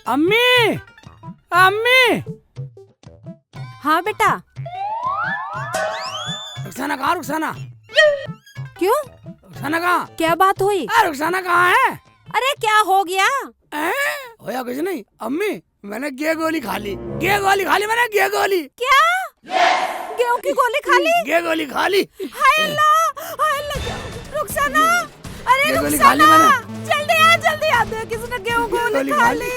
अम्मी, अम्मी। हाँ बेटा। रुखसाना कहाँ? रुखसाना क्यों? रुखसाना कहाँ? क्या बात हुई? रुखसाना कहाँ है? अरे क्या हो गया? होया कुछ नहीं अम्मी, मैंने गे गोली खा ली। गे गोली खा ली मैंने, गे गोली। क्या? गेहूं की गोली खा ली? गे गोली खा ली। हाय अल्लाह, रुखसाना, अरे गे गोली खा ली रुखसाना, मैंने। जल्दी आ दे, किसने गेहूं गोली खा ली?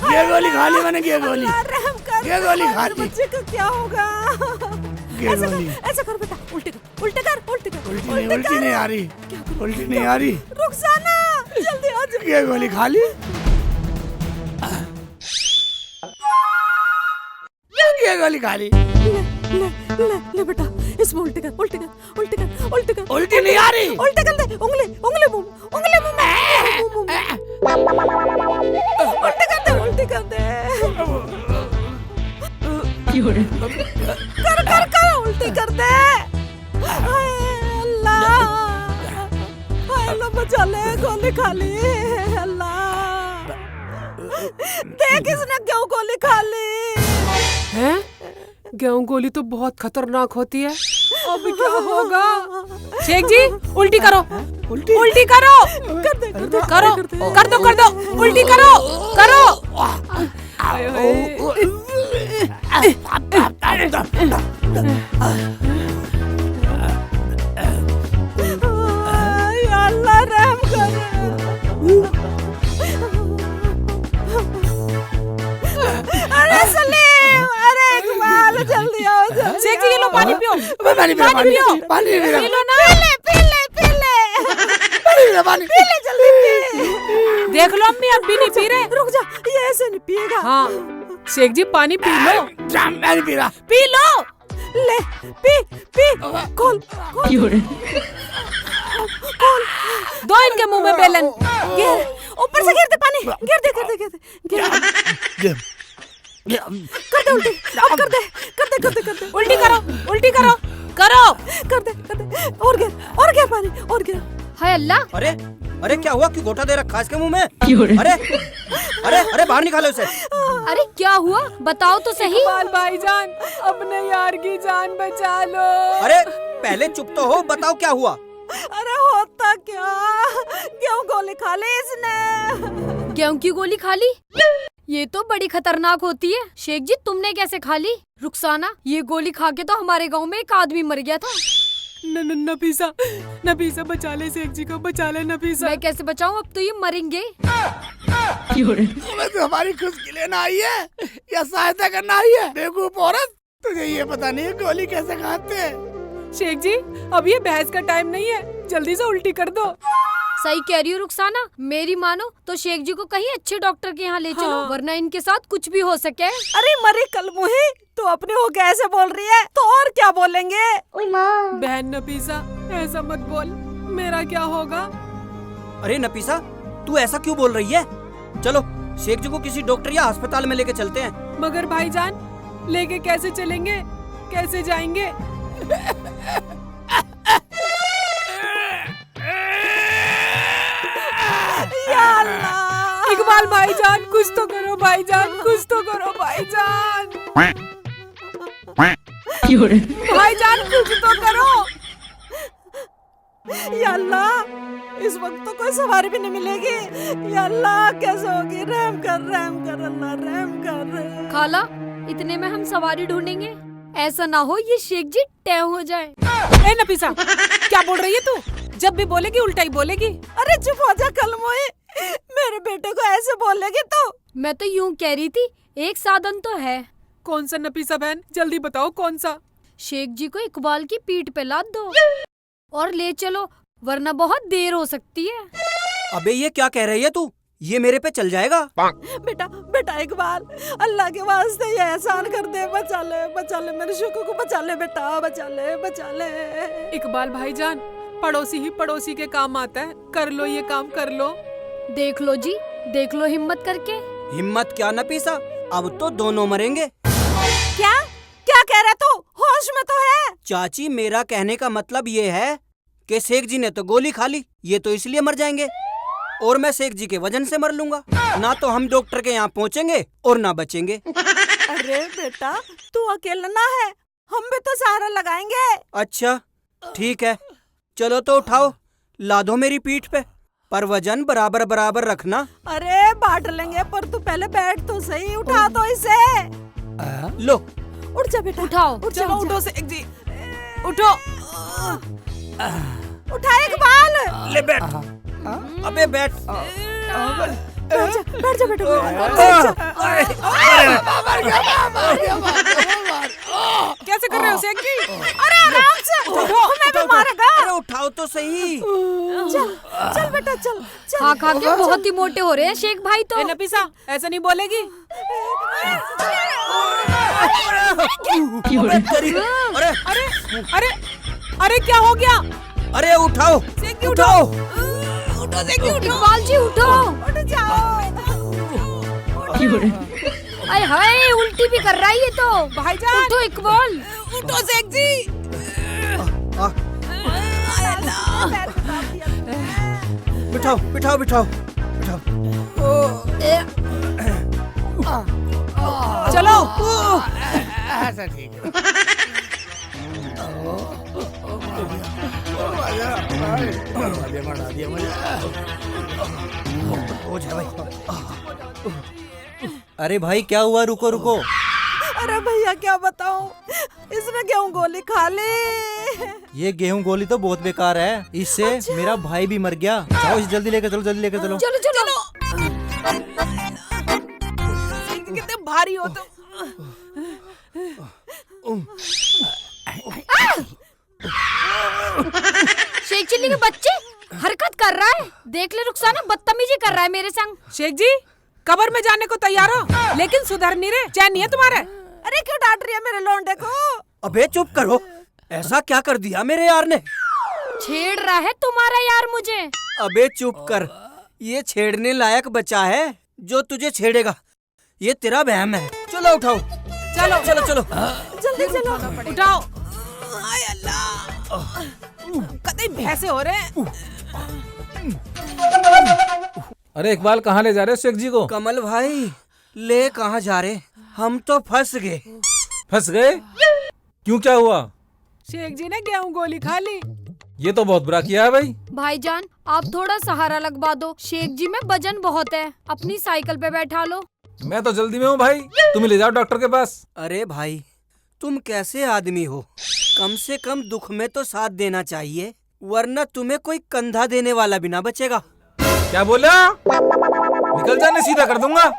गे गोली खा ली मैंने, गे गोली। रहम कर, गे गोली खा ली। बच्चे को क्या होगा? ऐसा कर बेटा, उल्टी कर। उल्टी नहीं आ रही, उल्टी नहीं आ रही। रुखसाना जल्दी आ जा। गे गोली खा ली। गे गोली खा ली। ले बेटा, इसमें उल्टी कर। उल्टी नहीं आ रही। उल्टी कर दे, उंगली मुंह में। उल्टी कर दे। कर उल्टी कर दे। हाय अल्लाह बचा ले, गोली खा ली। अल्लाह, देख इसने क्यों गोली खा ली? हैं? गेहूं गोली तो बहुत खतरनाक होती है। अब क्या होगा? शेख जी, उल्टी करो। उल्टी करो। कर दो। उल्टी करो। अल्लाह रहम कर। अरे सलीम, अरे इकबाल, जल्दी आओ। शेख जी, ये लो पानी पियो। पानी पियो। पी लो ना। पी ले जल्दी पी। देख लो अम्मी, अब भी नहीं पी रहे। रुक जा, ये ऐसे नहीं पिएगा। हाँ शेख जी, पानी पी लो। मैं नहीं पी रहा। P low. ले पी। खोल। दो इनके मुंह में बेलन। गिर, ऊपर से गिर दे पानी। गिर दे। कर दे उल्टी। अब कर दे। उल्टी करो। कर दे। और गिर पानी, और गिर। हाय अल्लाह। अरे क्या हुआ? क्यों गोटा दे रखा इसके मुंह में? अरे बाहर निकालो उसे। अरे क्या हुआ, बताओ तो सही। इकबाल भाईजान, अपने यार की जान बचा लो। अरे पहले चुप तो हो, बताओ क्या हुआ? अरे होता क्या, गेहूं गोली खा ली इसने। गेहूं की गोली खा ली? ये तो बड़ी खतरनाक होती है। शेख जी, तुमने कैसे खा ली? रुखसाना, ये गोली खा के तो हमारे गांव में एक आदमी मर गया था। नफीसा बचा ले, शेख जी को बचा ले नफीसा। मैं कैसे बचाऊं, अब तो ये मरेंगे। तुम्हें तो हमारी खुश के लिए ना आई है या सहायता करना आई है? बेवकूफ औरत, तुझे ये पता नहीं गोली कैसे खाते हैं। शेख जी, अब ये बहस का टाइम नहीं है, जल्दी से उल्टी कर दो। सही कह रही हो रुखसाना, मेरी मानो तो शेख जी को कहीं अच्छे डॉक्टर के यहाँ ले चलो। हाँ। वरना इनके साथ कुछ भी हो सके। अरे मरी कलमुही, तू अपने हो कैसे बोल रही है, तो और क्या बोलेंगे? बहन नफीसा, ऐसा मत बोल, मेरा क्या होगा? अरे नफीसा, तू ऐसा क्यों बोल रही है? चलो शेख जी को किसी डॉक्टर या अस्पताल में लेके चलते हैं। मगर भाईजान, लेके कैसे चलेंगे, कैसे जाएंगे? या अल्लाह। इकबाल भाईजान, कुछ तो करो भाईजान। भाईजान कुछ तो करो। या अल्लाह, इस वक्त तो कोई सवारी भी नहीं मिलेगी। या अल्लाह, कैसे होगी? रहम कर अल्लाह, रहम कर। खाला, इतने में हम सवारी ढूंढेंगे। ऐसा ना हो ये शेख जी टैव हो जाए। ए नफीसा, क्या बोल रही है तू? जब भी बोलेगी उल्टा ही बोलेगी। अरे चुप हो जा कलमुही, मेरे बेटे को ऐसे बोलेगी तो? मैं तो यूं कह रही थी, एक साधन तो है। कौन सा नफीसा बहन, जल्दी बताओ कौन सा? शेख जी को इकबाल की पीठ पे लाद दो और ले चलो, वरना बहुत देर हो सकती है। अबे ये क्या कह रही है तू? ये मेरे पे चल जाएगा? बेटा इकबाल, अल्लाह के वास्ते ये एहसान कर दे। बचा ले मेरे शुक्र को, बचा ले बेटा, बचा ले। इकबाल भाईजान, पड़ोसी ही पड़ोसी के काम आता है। कर लो ये काम, कर लो। देख लो जी, देख लो हिम्मत करके। हिम्मत क्या नफीसा, अब तो दोनों मरेंगे। क्या कह रहा तू? होश में तो है? चाची, मेरा कहने का मतलब ये है कि शेख जी ने तो गोली खा ली, ये तो इसलिए मर जाएंगे। और मैं शेख जी के वजन से मर लूंगा। ना तो हम डॉक्टर के यहाँ पहुँचेंगे और ना बचेंगे। अरे बेटा तू अकेला ना है, हम भी तो सहारा लगाएंगे। अच्छा ठीक है, चलो तो उठाओ, लादो मेरी पीठ पे, पर वजन बराबर बराबर रखना। अरे बांट लेंगे, पर तू पहले बैठ तो सही, उठा तो इसे। लो उठ जा बेटा, उठाओ। चलो उठो शेख जी, उठो। उठा इकबाल। ले बैठ। अबे बैठ। बैठ जा बेटा। कैसे कर रहे हो शेख जी? अरे आराम से, हमें भी मारेगा। अरे उठाओ तो सही। चल बेटा चल चल। खा खा के बहुत ही मोटे हो रहे हैं शेख भाई तो। ए नफीसा, ऐसा नहीं बोलेगी। अरे अरे अरे अरे क्या हो गया? अरे उठाओ, शेख जी उठाओ। उठो शेख जी, उठो। इकबाल जी उठो। उठ जाओ। अरे हाय, उल्टी भी कर रहा है ये तो। भाईजान उठो इकबाल। उठो शेख जी। बिठाओ बिठाओ बिठाओ बिठाओ। चलो। ऐसा ठीक है। बढ़ा दिया मुझे। हो जाए भाई। अरे भाई क्या हुआ? रुको रुको। अरे भैया क्या बताऊं, इसने गेहूं गोली खा ली। ये गेहूं गोली तो बहुत बेकार है, इससे मेरा भाई भी मर गया। जाओ इसे जल्दी लेकर चलो, जल्दी लेकर चलो। चलो चलो। कितने भारी हो तुम। शेख चिल्ली के बच्चे हरकत कर रहा है, देख ले रुखसाना, बदतमीजी कर रहा है मेरे संग। शेख जी कब्र में जाने को तैयार हो, लेकिन सुधर नहीं रहे। चैन नहीं है तुम्हारे? अरे क्यों डांट रही है मेरे लौंडे को? अबे चुप करो, ऐसा क्या कर दिया मेरे यार ने? छेड़ रहा है तुम्हारा यार मुझे। अबे चुप कर, ये छेड़ने लायक बच्चा है जो तुझे छेड़ेगा, ये तेरा वहम है। चलो उठाओ, चलो चलो चलो जल्दी चलो। उठाओ। हाय अल्लाह, कतई भैंसे हो रहे हैं। अरे इकबाल कहाँ ले जा रहे हो शेख जी को? कमल भाई ले कहाँ जा रहे, हम तो फंस गए। फंस गए? क्यों, क्या हुआ? शेख जी ने गेहूं गोली खा ली। ये तो बहुत बुरा किया है भाई। भाईजान आप थोड़ा सहारा लगवा दो, शेख जी में वजन बहुत है, अपनी साइकिल पे बैठा लो। मैं तो जल्दी में हूँ भाई, तुम ले जाओ डॉक्टर के पास। अरे भाई तुम कैसे आदमी हो, कम से कम दुख में तो साथ देना चाहिए, वरना तुम्हें कोई कंधा देने वाला भी ना बचेगा। क्या बोला? निकल जाने, सीधा कर दूंगा।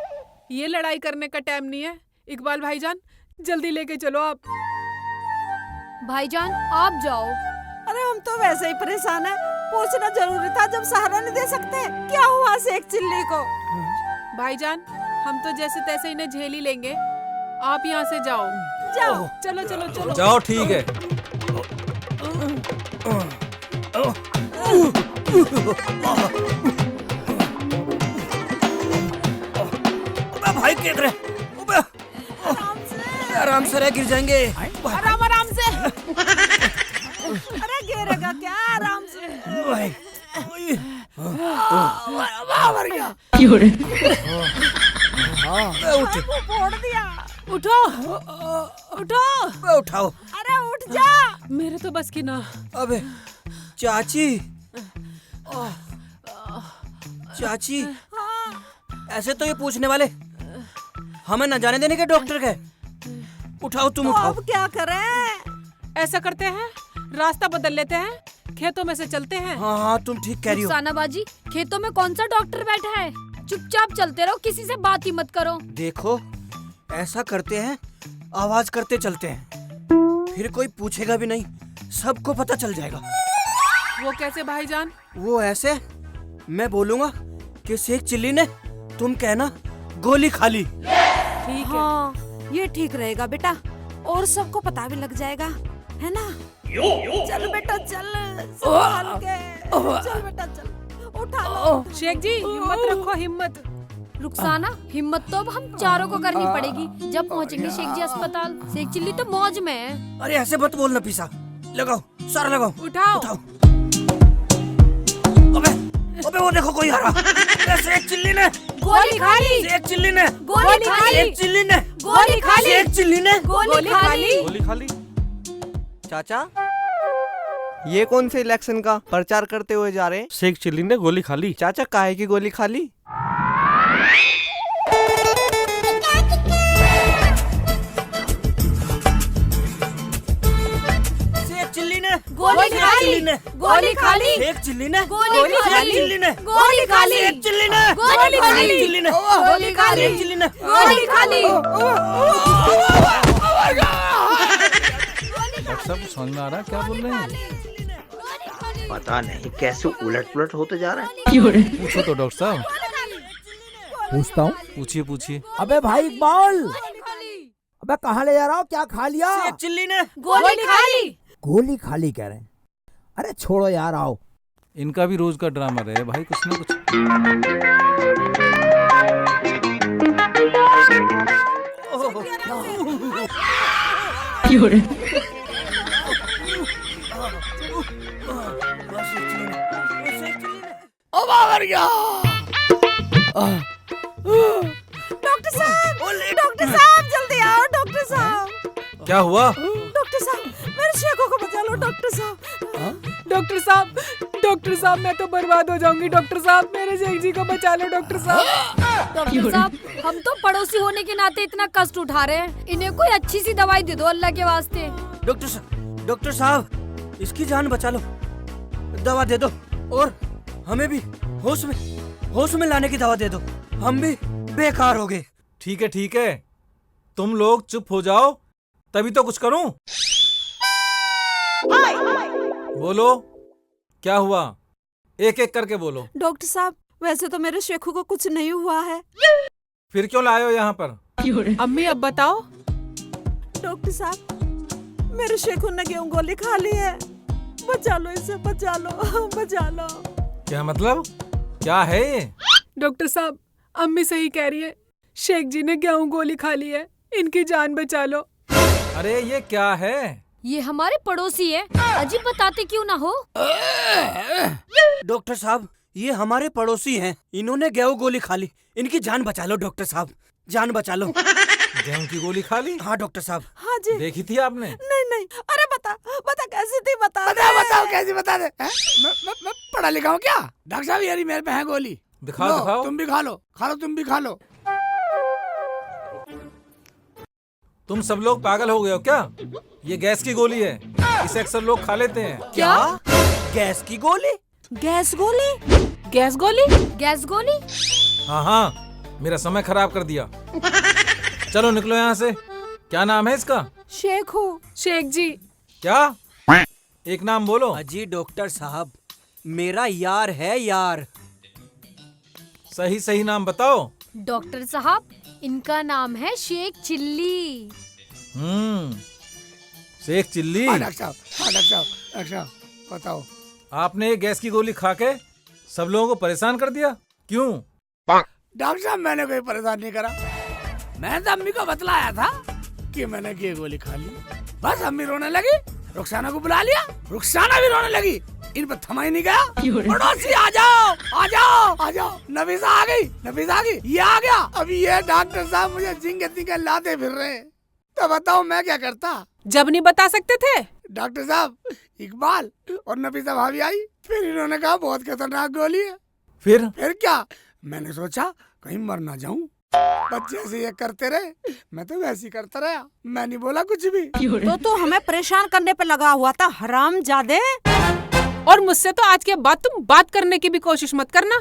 ये लड़ाई करने का टाइम नहीं है। इकबाल भाईजान जल्दी लेके चलो आप। भाईजान आप जाओ। अरे हम तो वैसे ही परेशान है, पूछना जरूरी था जब सहारा नहीं दे सकते। क्या हुआ शेख चिल्ली को? भाईजान हम तो जैसे तैसे इन्हें झेल ही लेंगे, आप यहाँ से जाओ। जाओ चलो चलो चलो। जाओ ठीक है। भाई देख रहे, आराम से रह, गिर जाएंगे। आराम आराम से। अरे गिरेगा क्या, आराम से। मर गया। उठ, फोड़ दिया। उठो उठो। उठाओ। अरे उठ जा। मेरे तो बस की ना। अबे चाची, चाची ऐसे तो ये पूछने वाले हमें न जाने देने के डॉक्टर के। उठाओ तुम, तो उठाओ। अब क्या करें? ऐसा करते हैं, रास्ता बदल लेते हैं, खेतों में से चलते हैं। हाँ हाँ तुम ठीक कह रही हो। रुखसाना बाजी, खेतों में कौन सा डॉक्टर बैठा है, चुपचाप चलते रहो, किसी से बात ही मत करो। देखो ऐसा करते हैं, आवाज करते चलते हैं, फिर कोई पूछेगा भी नहीं, सबको पता चल जाएगा। वो कैसे भाईजान? वो ऐसे, मैं बोलूंगा कि शेख चिल्ली ने, तुम कहना गोली खा ली। ठीक है। हाँ ये ठीक रहेगा बेटा, और सबको पता भी लग जाएगा, है ना? चल बेटा चल, संभाल के। चल बेटा चल, उठा लो। शेख जी हिम्मत रखो, हिम्मत। रुखसाना हिम्मत तो अब हम चारों को करनी पड़ेगी। जब पहुंचेंगे शेख जी अस्पताल, शेख चिल्ली तो मौज में है। अरे ऐसे मत बोलना पीसा, लगाओ सारा लगाओ। उठाओ। उठाओ। अबे अबे वो देखो कोई आ रहा। शेख चिल्ली ने गोली खा ली। शेख चिल्ली ने गोली खा ली। शेख चिल्ली ने गोली खा ली। शेख चिल्ली ने गोली खा ली। गोली खाली। चाचा, ये कौन से इलेक्शन का प्रचार करते हुए जा रहे हैं? शेख चिल्ली ने गोली खाली। चाचा, काहे की गोली खाली? शेख चिल्ली ने गोली खा ली। गोली खा ली। शेख चिल्ली ने गोली खा ली। शेख चिल्ली ने गोली खा ली। शेख चिल्ली ने गोली खा ली। शेख चिल्ली ने गोली खा ली। शेख चिल्ली ने गोली खा ली। डॉक्टर साहब को समझ में आ रहा है क्या बोल रहे हैं? पता नहीं कैसे उलट पुलट होते जा रहा है। पूछो तो डॉक्टर साहब। पूछता हूँ। पूछिए पूछिए। अबे भाई इकबाल, अबे कहाँ ले जा रहा हो? क्या खा लिया? शेख चिल्ली ने गोली खा ली। गोली खाली कह रहे हैं। अरे छोड़ो यार, आओ। इनका भी रोज का ड्रामा रहे भाई, कुछ ना कुछ। ओ बाबर गया। डॉक्टर साहब जल्दी आओ। डॉक्टर साहब, क्या हुआ? डॉक्टर साहब, मेरे शेखों को बचा लो। डॉक्टर साहब, डॉक्टर साहब मैं तो बर्बाद हो जाऊंगी। डॉक्टर साहब, मेरे शेख जी को बचा लो। डॉक्टर साहब। डॉक्टर साहब, हम तो पड़ोसी होने के नाते इतना कष्ट उठा रहे हैं, इन्हें कोई अच्छी सी दवाई दे दो अल्लाह के वास्ते। डॉक्टर साहब, इसकी जान बचा लो, दवा दे दो, और हमें भी होश में लाने की दवा दे दो। हम भी बेकार हो गए। ठीक है, तुम लोग चुप हो जाओ, तभी तो कुछ करूं। बोलो, क्या हुआ? एक एक करके बोलो। डॉक्टर साहब, वैसे तो मेरे शेखों को कुछ नहीं हुआ है। फिर क्यों लाए हो यहाँ पर? अम्मी अब बताओ। डॉक्टर साहब, मेरे शेखों ने गेहूं गोली खा ली है। बचा लो इसे, बचा लो, बचा लो। क्या मतलब? क्या है ये? डॉक्टर साहब, अम्मी सही कह रही है। शेख जी ने गेहूं गोली खा ली है, इनकी जान बचा लो। अरे ये क्या है? ये हमारे पड़ोसी है, अजीब बताते क्यों ना हो। डॉक्टर साहब, ये हमारे पड़ोसी हैं, इन्होंने गेहूं गोली खा ली, इनकी जान बचा लो। डॉक्टर साहब, जान बचा लो। गेहूं की गोली खा ली? हाँ डॉक्टर साहब। हाँ जी। देखी थी आपने? नहीं, अरे बता कैसी थी, बता बताओ कैसे बता दे। मैं पढ़ा लिखा हूँ क्या? डॉक्टर साहब, यारी मेरे पे है गोली। दिखाओ। तुम भी खा लो, तुम भी खा लो। तुम सब लोग पागल हो गए हो क्या? ये गैस की गोली है, इसे अक्सर लोग खा लेते हैं। क्या? गैस की गोली? गैस गोली? गैस गोली? गैस गोली? हाँ, मेरा समय खराब कर दिया। चलो निकलो यहाँ से। क्या नाम है इसका? शेख जी। क्या? एक नाम बोलो। अजी डॉक्टर साहब, मेरा यार है यार। सही नाम बताओ। डॉक्टर साहब, इनका नाम है शेख चिल्ली। शेख चिल्ली। हाँ डॉक्टर साहब, बताओ। आपने ये गैस की गोली खा के सब लोगों को परेशान कर दिया, क्यों? डॉक्टर साहब, मैंने कोई परेशान नहीं करा। मैंने तो अम्मी को बतलाया था कि मैंने ये गोली खा ली। बस अम्मी रोने लगी, रुखसाना को बुला लिया, रुखसाना भी रोने लगी। इन पर थमा ही नहीं गया। पड़ोसी आ जाओ। नफीसा आ गई, ये आ गया। अभी ये डॉक्टर साहब मुझे झिंगे तिंगे लाते फिर रहे हैं, तो बताओ मैं क्या करता? जब नहीं बता सकते थे? डॉक्टर साहब, इकबाल और नफीसा भाभी आई, फिर इन्होंने कहा बहुत खतरनाक गोली है। फिर क्या? मैंने सोचा कहीं मर ना जाऊं। बच्चे से ये करते रहे, मैं तो वैसे ही करता रहा, मैं नहीं बोला कुछ भी। तो तू हमें परेशान करने पे लगा हुआ था, हरामजादे। और मुझसे तो आज के बाद तुम बात करने की भी कोशिश मत करना।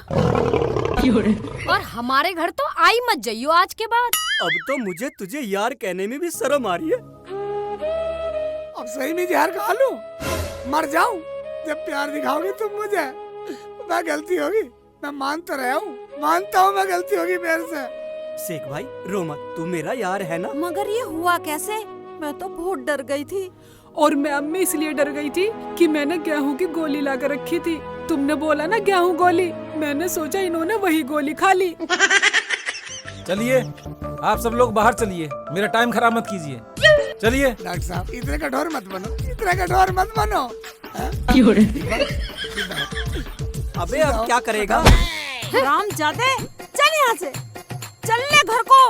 और हमारे घर तो आई मत जाइयो आज के बाद। अब तो मुझे तुझे यार कहने में भी शर्म आ रही है। अब सही में जहर खा लूं, मर जाऊं? जब प्यार दिखाओगे तुम मुझे, मैं गलती होगी, मैं मानता रहा हूँ, मानता हूँ मैं गलती होगी मेरे से। शेख भाई रो मत, तू मेरा यार है ना। मगर ये हुआ कैसे? मैं तो बहुत डर गई थी। और मैं अम्मी इसलिए डर गई थी कि मैंने गेहूं की गोली ला कर रखी थी। तुमने बोला ना गेहूं गोली, मैंने सोचा इन्होंने वही गोली खा ली। चलिए, आप सब लोग बाहर चलिए, मेरा टाइम खराब मत कीजिए। चलिए। डॉक्टर साहब, इतने कठोर मत बनो, इतने कठोर मत बनो। अबे अब क्या करेगा? राम जादे चल यहाँ से, चल ले घर को।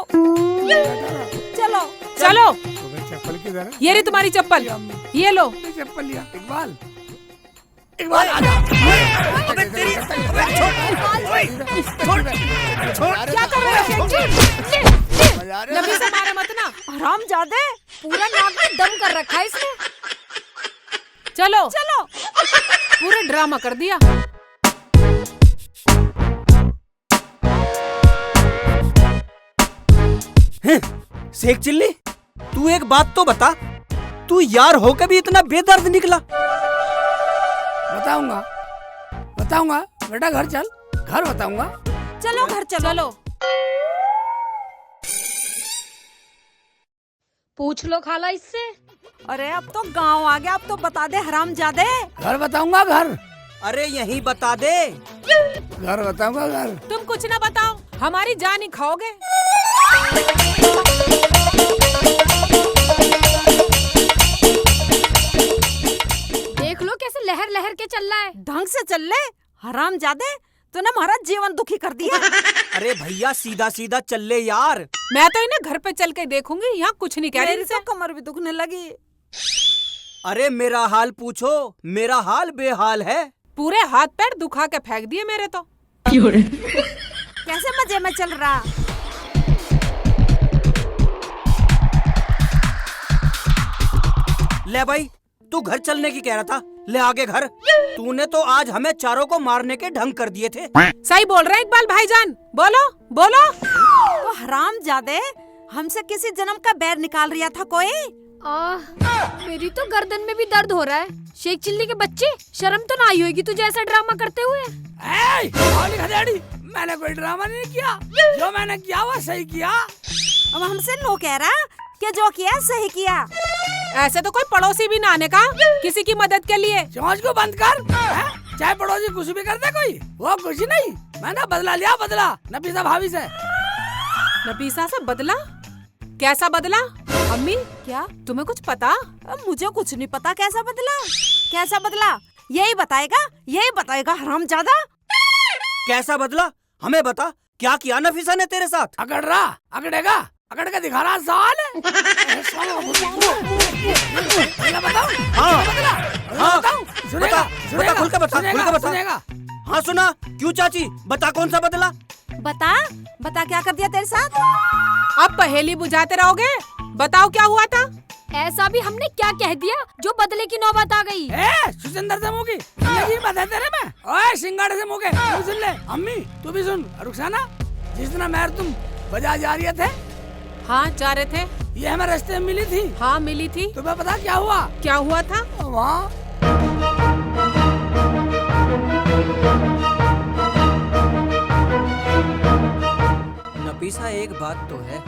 चलो चलो, चप्पल किधर है? ये रही तुम्हारी चप्पल, ये लो। चप्पल लिया। इकबाल, इकबाल आजा। अबे तेरी, अबे छोड़, क्या कर रहे हो? नफीसा मारे मत ना। राम जादे पूरा नाक में दम कर रखा है इसने। चलो चलो। पूरा ड्रामा कर दिया। शेख चिल्ली, तू एक बात तो बता, तू यार होकर भी इतना बेदर्द निकला? बताऊंगा, बताऊंगा बेटा, घर चल, घर बताऊंगा। चलो घर चलो। चलो पूछ लो खाला इससे। अरे अब तो गांव आ गया, अब तो बता दे हराम जादे। घर बताऊंगा, घर। अरे यहीं बता दे। घर बताऊंगा, घर। तुम कुछ ना बताओ, हमारी जान ही खाओगे। देख लो कैसे लहर लहर के चल रहा है। ढंग से चल ले हराम जादे, तूने हमारा जीवन दुखी कर दिया। अरे भैया सीधा सीधा चल ले यार। मैं तो इन्हें घर पे चल के देखूंगी, यहाँ कुछ नहीं कह रही मेरी इनसे। तो कमर भी दुखने लगी। अरे मेरा हाल पूछो, मेरा हाल बेहाल है। पूरे हाथ पैर दुखा के फेंक दिए मेरे तो। कैसे मजे में चल रहा? ले भाई, तू घर चलने की कह रहा था, ले आगे घर। तूने तो आज हमें चारों को मारने के ढंग कर दिए थे। सही बोल रहे हैं इकबाल भाईजान, बोलो बोलो। तो हराम जादे हमसे किसी जन्म का बैर निकाल रिया था कोई? मेरी तो गर्दन में भी दर्द हो रहा है। शेख चिल्ली के बच्चे, शर्म तो ना आई होगी तुझे ऐसा ड्रामा करते हुए। ए, खदेड़ी, मैंने कोई ड्रामा नहीं किया, जो मैंने किया वो सही किया। अब हमसे नो कह रहा कि जो किया सही किया। ऐसे तो कोई पड़ोसी भी ना आने का किसी की मदद के लिए। समझ को बंद कर। चाहे पड़ोसी कुछ भी करते कोई, वो कुछ नहीं। मैंने बदला लिया, बदला नफीसा भाभी से। नफीसा से बदला? कैसा बदला? अम्मी क्या तुम्हें कुछ पता? अब मुझे कुछ नहीं पता। कैसा बदला? कैसा बदला यही बताएगा हराम जादा। कैसा बदला? हमें बता, क्या किया नफीसा ने तेरे साथ? अकड़ रहा, अकड़ेगा, अकड़ के दिखा रहा साल है। बताओ। हाँ, हाँ, सुनेगा, बता, खुल के बता, खुल के बता। सुनेगा। हाँ सुना, क्यों चाची, बता कौन सा बदला? बता क्या कर दिया तेरे साथ? अब पहेली बुझाते रहोगे, बताओ क्या हुआ था? ऐसा भी हमने क्या कह दिया जो बदले की नौबत आ गई? सुचंदर से मुकी, नहीं बता तेरे में। ओए सिंगाड़े से मुके, तू सुन ले। अम्मी तू भी सुन। रुखसाना, जिस दिन मैं तुम बाजार जा रहे थे। हाँ जा रहे थे। ये हमें रास्ते में मिली थी। हाँ मिली थी। तुम्हें पता क्या हुआ? क्या हुआ था? वहाँ नफीसा एक बात तो है,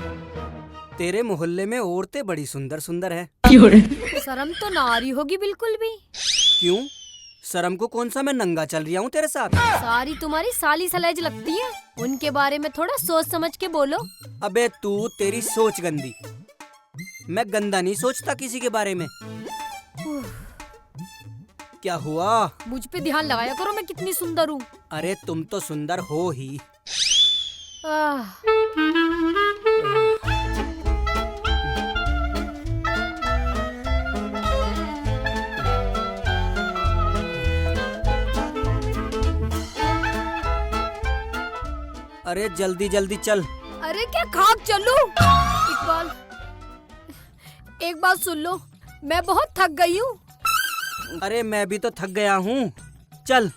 तेरे मोहल्ले में औरतें बड़ी सुंदर सुंदर है। शर्म तो ना आ रही होगी बिल्कुल भी। क्यों? शर्म को कौन सा मैं नंगा चल रहा हूँ तेरे साथ? सारी तुम्हारी साली सलेज लगती है। उनके बारे में थोड़ा सोच समझ के बोलो। अबे तू, तेरी सोच गंदी। मैं गंदा नहीं सोचता किसी के बारे में। क्या हुआ? मुझ पे ध्यान लगाया करो, मैं कितनी सुंदर हूँ। अरे तुम तो सुंदर हो ही। अरे जल्दी जल्दी चल। अरे क्या खाक चलूं? इकबाल, एक बात सुन लो, मैं बहुत थक गई हूँ। अरे मैं भी तो थक गया हूँ, चल।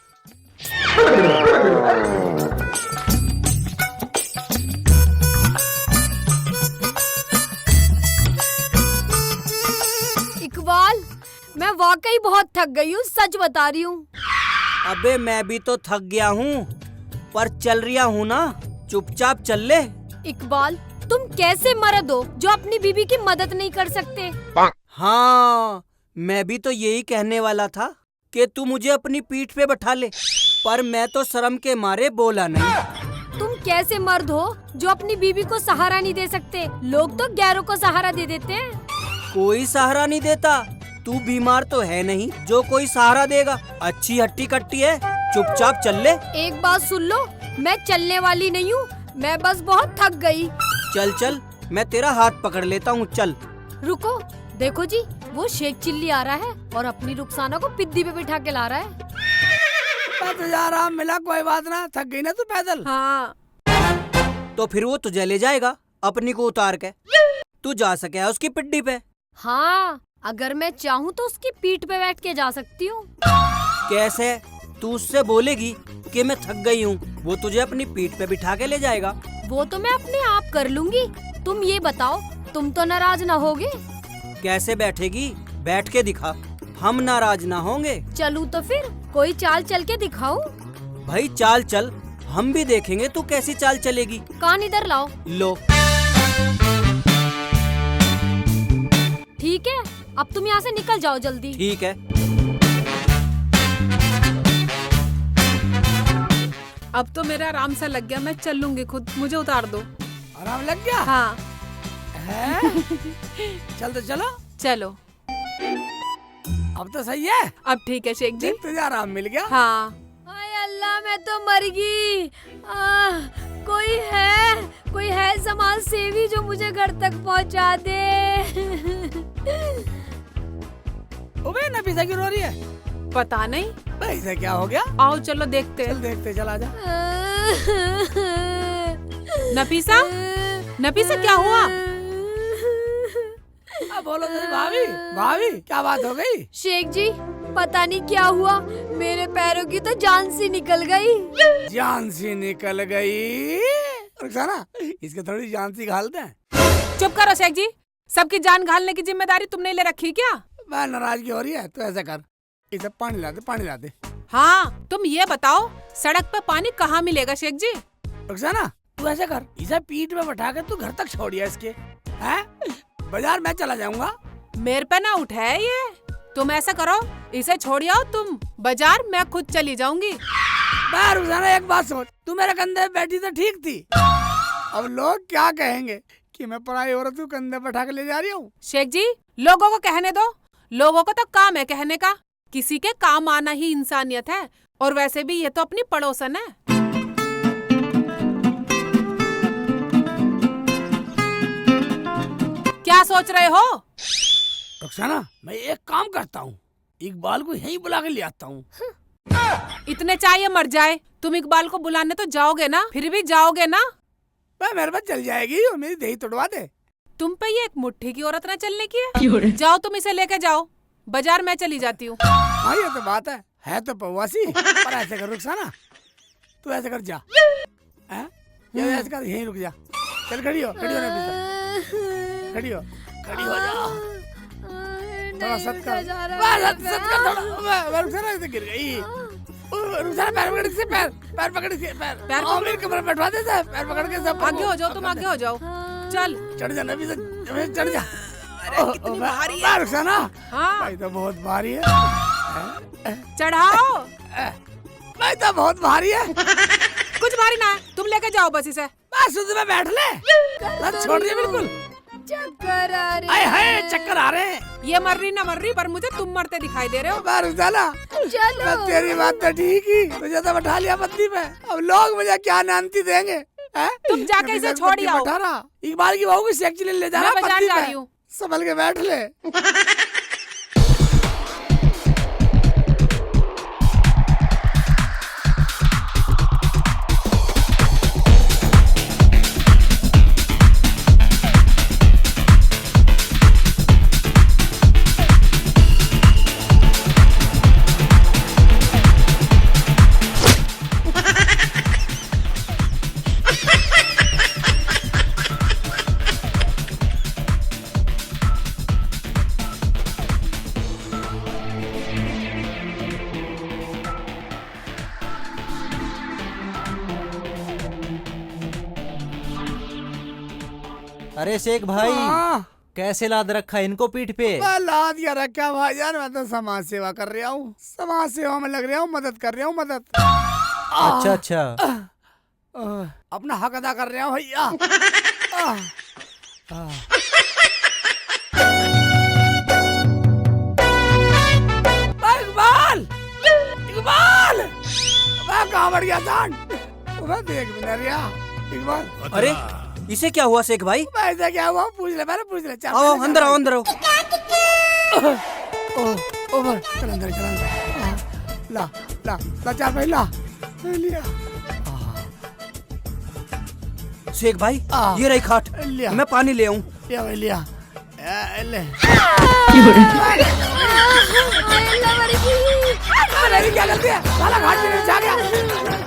इकबाल, मैं वाकई बहुत थक गई हूँ, सच बता रही हूँ। अबे मैं भी तो थक गया हूँ, पर चल रिया हूँ ना, चुपचाप चल ले। इकबाल, तुम कैसे मर्द हो जो अपनी बीवी की मदद नहीं कर सकते? हाँ, मैं भी तो यही कहने वाला था कि तू मुझे अपनी पीठ पे बैठा ले, पर मैं तो शर्म के मारे बोला नहीं। तुम कैसे मर्द हो जो अपनी बीवी को सहारा नहीं दे सकते? लोग तो गैरों को सहारा दे देते हैं। कोई सहारा नहीं देता, तू बीमार तो है नहीं जो कोई सहारा देगा। अच्छी हट्टी कट्टी है, चुपचाप चल ले। एक बात सुन लो, मैं चलने वाली नहीं हूँ, मैं बस बहुत थक गई। चल चल, मैं तेरा हाथ पकड़ लेता हूँ, चल। रुको, देखो जी, वो शेख चिल्ली आ रहा है और अपनी रुखसाना को पिद्दी पे बिठा के ला रहा है। तुझे आराम मिला, कोई बात ना, थक गई ना तू पैदल। हाँ तो फिर वो तुझे ले जाएगा अपनी को उतार के। तू जा सके है उसकी पिड्डी पे। हाँ, अगर मैं चाहूँ तो उसकी पीठ पे बैठ के जा सकती हूँ। कैसे? तू उससे बोलेगी कि मैं थक गई हूँ, वो तुझे अपनी पीठ पे बिठा के ले जाएगा। वो तो मैं अपने आप कर लूंगी। तुम ये बताओ, तुम तो नाराज ना होगे? कैसे बैठेगी? बैठ के दिखा, हम नाराज ना होंगे। चलूँ तो फिर कोई चाल चल के दिखाऊं? भाई चाल चल, हम भी देखेंगे तू कैसी चाल चलेगी। कान इधर लाओ। लो। ठीक है, अब तुम यहाँ से निकल जाओ जल्दी। ठीक है। अब तो मेरा आराम सा लग गया, मैं चल लूंगी खुद, मुझे उतार दो। आराम लग गया? हाँ है? चल तो चलो। चलो, अब तो सही है। अब ठीक है शेख जी। तुझे आराम मिल गया। हाँ हाय अल्लाह, मैं तो मर गई। कोई है समाज सेवी जो मुझे घर तक पहुंचा दे। ओबे नफीसा क्यों रो रही है? पता नहीं, भाई से क्या हो गया? आओ चलो देखते चल हैं। देखते, चला जा। नफीसा, नफीसा क्या हुआ? अब बोलो तेरी भाभी, भाभी क्या बात हो गई? शेख जी, पता नहीं क्या हुआ, मेरे पैरों की तो जान सी निकल गई। जान सी निकल गई? रुखसाना, इसके थोड़ी जान सी घाल दे। चुप करो शेख जी, सबकी जान घालने की जिम्मेदारी तुमने ले रखी क्या? मैं नाराजगी हो रही है तो ऐसा कर, इसे पानी ला दे, पानी ला दे। हाँ, तुम ये बताओ सड़क पे पानी कहाँ मिलेगा शेख जी? रुखसाना, तू ऐसा कर, इसे पीठ में बैठा के तू घर तक छोड़िया इसके। हैं? बाजार मैं चला जाऊंगा। मेरे पे ना उठे ये। तुम ऐसा करो, इसे छोड़ आओ तुम बाजार, मैं खुद चली जाऊंगी। रुखसाना एक बात सोच, तू मेरे कंधे पे बैठी तो ठीक थी, अब लोग क्या कहेंगे कि मैं पराई औरत को कंधे पे बैठा के ले जा रही हूँ। शेख जी, लोगों को कहने दो, लोगों को तो काम है कहने का, किसी के काम आना ही इंसानियत है। और वैसे भी ये तो अपनी पड़ोसन है। क्या सोच रहे हो? रुखसाना, मैं एक काम करता हूँ, इकबाल को यहीं बुला के ले आता हूँ। इतने चाहिए मर जाए, तुम इकबाल को बुलाने तो जाओगे ना, फिर भी जाओगे ना? मैं मेरे पास चल जाएगी और मेरी दही तोड़वा दे। तुम पे ये एक मुट्ठी की औरत ना चलने की है। जाओ तुम इसे लेके जाओ बाजार, मैं चली जाती हूँ। हाँ ये तो बात है तो पवासी। पर ऐसे कर रुखसाना, तू ऐसे कर जा, हैं? ये ऐसे कर, यहीं रुक जा। चल खड़ी हो ना पीछे, खड़ी हो जा। थोड़ा सत कर, सत कर थोड़ा। रुखसाना ऐसे गिर गई। रुखसाना पैर पकड़ के, पैर पकड़ के, पैर मेरे कमर पे बैठवा दे, पैर पकड़ के सब। आगे हो जाओ, तुम आगे हो जाओ। चल चढ़ जा नबी, चढ़ जा। कितनी भारी है रुखसाना। हाँ भाई तो बहुत भारी है। चढ़ाओ। भाई तो बहुत भारी है। कुछ भारी ना है, तुम लेके जाओ बस इसे। बस उसमें बैठ ले, बस छोड़ दिया बिल्कुल। चक्कर आ रहे आए हाय, चक्कर आ रहे हैं। ये मर रही ना मर रही, पर मुझे तुम मरते दिखाई दे रहे हो। रुखसाना, चलो। तेरी बात तो ठीक ही, तुझे तो बैठा लिया बत्ती पे, अब लोग मुझे क्या नानती देंगे? तुम जाके इसे छोड़ आओ। इकबाल की बहू की सेक्सी ले जा रहा, मैं बाजार जा रही हूँ। संभल के बैठ ले। अरे शेख भाई, कैसे लाद रखा है इनको पीठ पे? लाद क्या रखा भाईजान, मैं तो समाज सेवा कर रहा हूँ, समाज सेवा में लग रहा हूँ, मदद कर रहा हूँ, मदद। अच्छा अच्छा, अपना हक अदा कर रहा हूँ भैया। कहाँ बढ़ गया सांड? मैं देख भी नहीं रहा इकबाल। अरे इसे क्या हुआ शेख भाई? ऐसा क्या हुआ? पूछ ले पहले, पूछ ले। चल आओ अंदर आओ, अंदर आओ। ओवर चल अंदर, चल अंदर। ला ला ला चार भाई ला लिया। शेख भाई ये रही खाट, लिया। मैं पानी ले आऊं। लिया भाई लिया। ले अरे क्या गलती है? साला घाट में नीचे आ गया।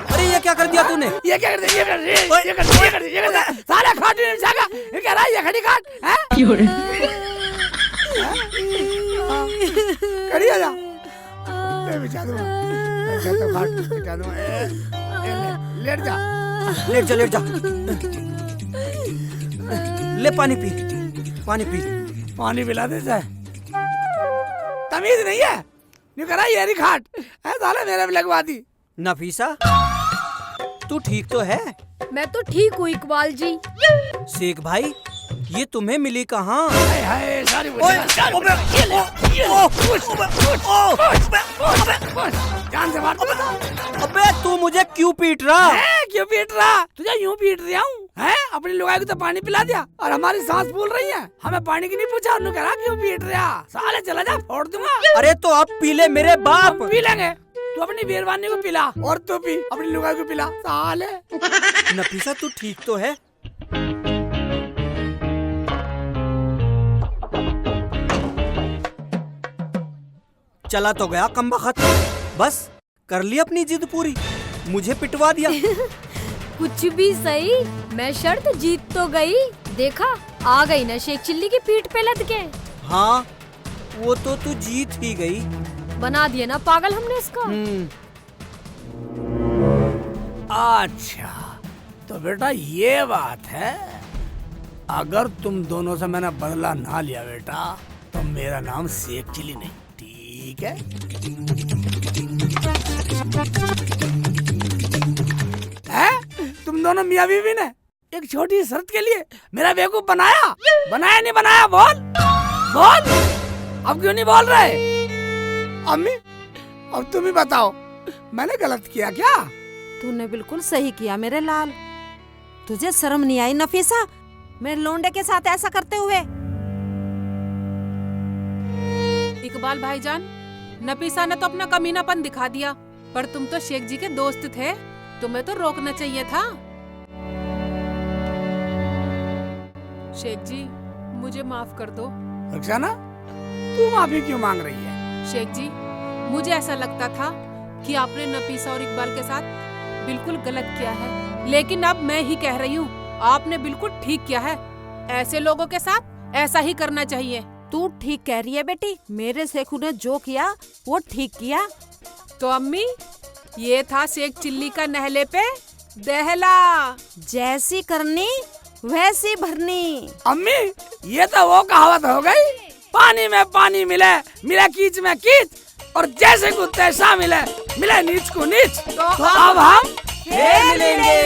अरे ये क्या कर दिया तूने? ये क्या कर दिया? ये कर दिया, ये कर दिया, ये कर दिया, ये कर दिया। साला घाट में नीचे आ गया। ये कह रहा है ये खड़ी घाट है। खड़ी आ जा। ले बिछा दूँ, बिछा तो घाट बिछा दूँ। लेट जा, लेट जा, लेट जा। ले पानी पी, पानी पी। पानी पिला दे जाए। तमीज नहीं है। नहीं करा ये रही घाट है। साला मेरे भी लगवा दी। नफीसा तू ठीक तो है? मैं तो ठीक हूँ इकबाल जी। शेख भाई ये तुम्हें मिली कहाँ? हाय हाय सारी जान से मार। अबे तू मुझे क्यों पीट रहा? क्यों पीट रहा? तुझे यूं पीट रहा हूँ है? अपनी लुगाई को तो पानी पिला दिया और हमारी सांस फूल रही है। हमें पानी की नहीं पूछा। उन्होंने कहा क्यों पीट रहा? साले चला जा, फोड़ दूंगा। अरे तो आप पी ले मेरे बाप। पी लेंगे। तू अपनी बेरवानी को पिला और तू भी अपनी लुगाई को पिला। साले नफीसा तू ठीक तो है? चला तो गया कमबख्त, बस कर ली अपनी जिद पूरी, मुझे पिटवा दिया। कुछ भी सही, मैं शर्त जीत तो गई। देखा आ गई ना शेख चिल्ली की पीठ पे लद के। हाँ वो तो तू जीत ही गई। बना दिया ना पागल हमने इसको। अच्छा तो बेटा ये बात है। अगर तुम दोनों से मैंने बदला ना लिया बेटा तो मेरा नाम शेख चिल्ली नहीं, ठीक है? तुम दोनों मियां बीवी ने एक छोटी शर्त के लिए मेरा बेवकूफ बनाया। बनाया नहीं बनाया? बोल बोल। अब क्यों नहीं बोल रहे? अम्मी अब तुम ही बताओ, मैंने गलत किया क्या? तूने बिल्कुल सही किया मेरे लाल। तुझे शर्म नहीं आई नफीसा मेरे लोंडे के साथ ऐसा करते हुए? इकबाल भाईजान, नफीसा ने तो अपना कमीनापन दिखा दिया, पर तुम तो शेख जी के दोस्त थे, तुम्हें तो रोकना चाहिए था। शेख जी मुझे माफ कर दो। रक्षाना तू माफी क्यों मांग रही है? शेख जी मुझे ऐसा लगता था कि आपने नफीसा और इकबाल के साथ बिल्कुल गलत किया है, लेकिन अब मैं ही कह रही हूँ आपने बिल्कुल ठीक किया है। ऐसे लोगों के साथ ऐसा ही करना चाहिए। तू ठीक कह रही है बेटी, मेरे शेखू ने जो किया वो ठीक किया। तो अम्मी ये था शेख चिल्ली का नहले पे दहला। जैसी करनी वैसी भरनी। अम्मी ये तो वो कहावत हो गई, पानी में पानी मिले, मिले कीच में कीच, और जैसे को तैसा मिले, मिले नीच को नीच। तो अब हम फिर मिलेंगे।